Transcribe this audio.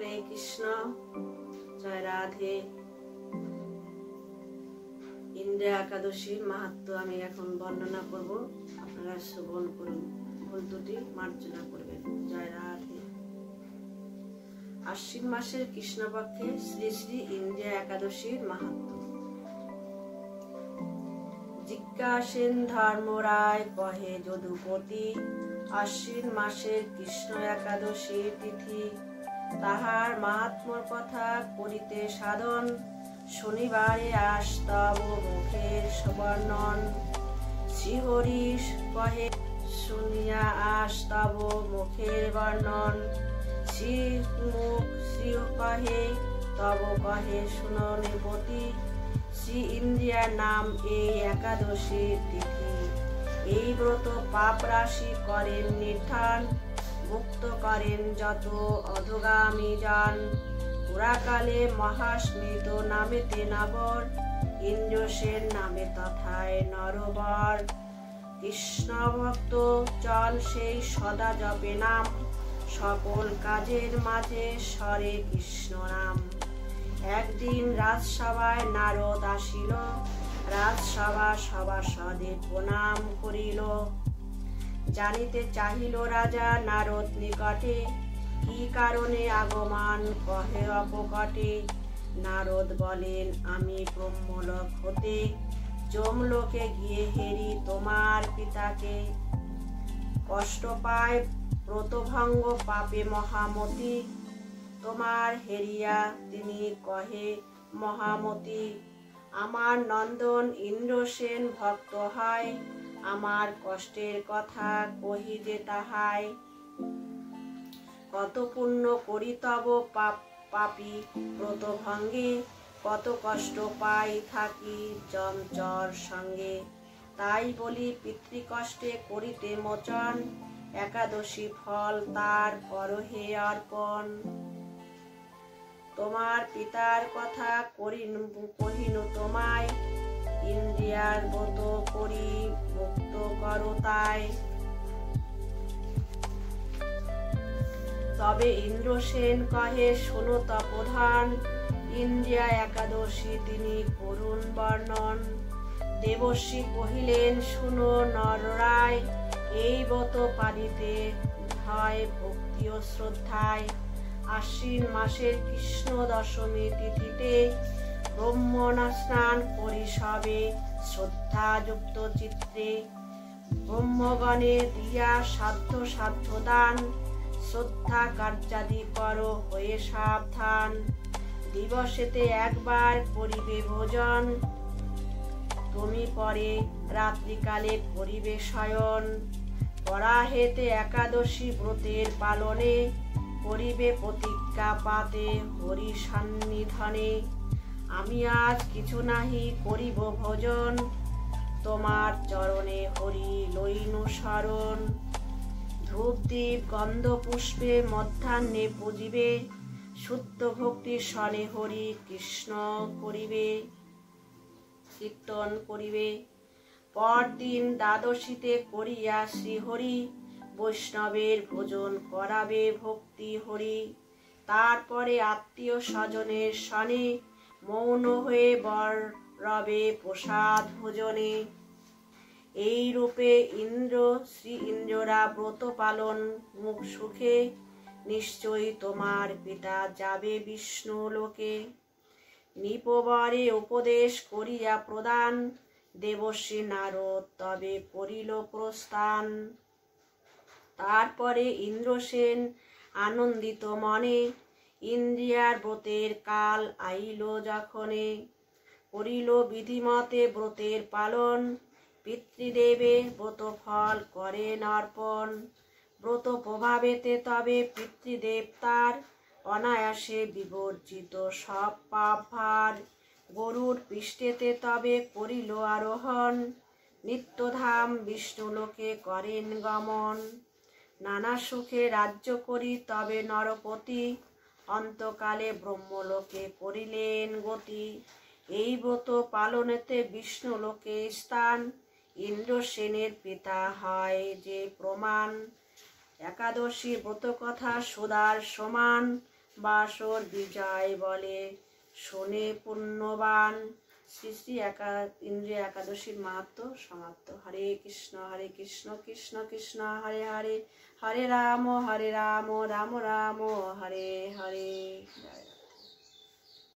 হরে কৃষ্ণ। জয় রাধে। ইন্দ্রিয়া একাদশীর মাহাত্ম্য আমি এখন বর্ণনা করব, আপনারা শ্রবণ করুন, ভুল ত্রুটি মার্জনা করবেন। জয় রাধে। আশ্বিন মাসের কৃষ্ণপক্ষে শ্রী শ্রী ইন্দ্রিয়া একাদশীর মাহাত্ম্য। জিজ্ঞাসেন ধর্মরায় কহে যদুপতি, আশ্বিন মাসের কৃষ্ণ একাদশীর তিথি, তাহার মাহাত্ম্যর কথা করিতে সাধন, শনিবারে আস্তব মুখের বর্ণন। শ্রীহরি কহে শুনিয়া আস্তব মুখের বর্ণন, শ্রীমুখ শ্রী কহে তব কহে শুনো নৃপতি। শ্রী ইন্দ্রিয়ার নাম এই একাদশীর তিথি, এই ব্রত পাপ রাশি করেন নির্ধান, মুক্ত করেন যত অধগামী যান। পুরাকালে মহাস্মৃত নামেতে নাবর, ইন্দ্রসেন নামে তথায় নরবর। কৃষ্ণ ভক্ত চল সেই সদা জপে নাম, সকল কাজের মাঝে স্বরে কৃষ্ণ নাম। একদিন রাজসভায় নারদ আসিল, রাজসভা সভাসদের প্রণাম করিল। জানিতে চাহিল রাজা নারদ নিকটে, কি কারণে আগমন কহে অপকটে। নারদ বলেন আমি ব্রহ্মলোক হতে, যমলোকে গিয়ে হেরি তোমার পিতাকে। কষ্ট পায় ব্রতভঙ্গ পাপে মহামতি, তোমার হেরিয়া তিনি কহে মহামতি। আমার নন্দন ইন্দ্রসেন ভক্ত হয়, আমার কষ্টের কথা কহি যে তাহাই। কত পুণ্য করি তব পাপী ব্রতভঙ্গে, কত কষ্ট পাই থাকি যমচর সঙ্গে। তাই বলি পিতৃকষ্টে করিতে মোচন, একাদশী ফল তার করহে অর্পণ। তোমার পিতার কথা কহিনু তোমায়, ইন্দ্রিয়ার ব্রত করি মুক্ত করো তাই। তবে ইন্দ্রসেন কহে শোনো তপোধন, ইন্দ্রিয়া একাদশী তিনি করুণ বর্ণন। দেবশ্রী কহিলেন শুনো নররায়, এই ব্রত পালিতে হয় ভক্তি ও শ্রদ্ধায়। আশ্বিন মাসের কৃষ্ণ দশমী তিথিতে, ব্রহ্মণা স্নান করি সবে শ্রদ্ধাযুক্ত চিত্রে। ব্রহ্মগণে দিয়া সাধ্য দান, শ্রদ্ধা কার্যাদি করো হয়ে সাবধান। দিবসেতে একবার করিবে ভোজন, তুমি পরে রাত্রিকালে করিবে শয়ন। পরাহেতে একাদশী ব্রতের পালনে, করিবে প্রতিজ্ঞা পাতে হরি সান্নিধানে। আমি আজ কিছু নাহি করিব ভোজন, তোমার চরণে হরি লইনু শরণ। ধূপ দীপ গন্ধ পুষ্পে মধ্যাহ্নে পূজিবে, শুদ্ধ ভক্তির সনে হরি কৃষ্ণ করিবে কীর্তন করিবে। পরদিন দ্বাদশীতে করিয়া শ্রীহরি, বৈষ্ণবের ভোজন করাবে ভক্তি হরি। তারপরে আত্মীয় স্বজনের সনে, মৌন হয়ে বর রবে প্রসাদ ভোজনে। এই রূপে শ্রী ইন্দ্ররা ব্রত পালন মুখ সুখে, নিশ্চয়ই তোমার পিতা যাবে বিষ্ণু লোকে। নিপবরে উপদেশ করিয়া প্রদান, দেবশ্রী নারদ তবে করিল প্রস্থান। তারপরে ইন্দ্রসেন আনন্দিত মনে, ইন্দ্রিয়ার ব্রতের কাল আইল যখনে। করিল বিধিমতে ব্রতের পালন, পিতৃদেবে ব্রত ফল করেন অর্পণ। ব্রত প্রভাবেতে তবে পিতৃদেব তার, অনায়াসে বিবর্জিত সব পাপ ভার। গরুর পৃষ্ঠেতে তবে করিল আরোহণ, নিত্যধাম বিষ্ণুলোকে করেন গমন। নানা সুখে রাজ্য করি তবে নরপতি, অন্তকালে ব্রহ্মলোকে করিলেন গতি। এই ব্রত পালনেতে বিষ্ণুলোকে স্থান, ইন্দ্রসেনের পিতা হয় যে প্রমাণ। একাদশী ব্রত কথা সুদার সমান, বাসর বিজয় বলে শোনে পুণ্যবান। শ্রী শ্রী ইন্দ্রিয় একাদশীর মাহাত্ম সমাপ্ত। হরে কৃষ্ণ কৃষ্ণ কৃষ্ণ হরে হরে, হরে রাম রাম রাম হরে হরে। জয় রাম।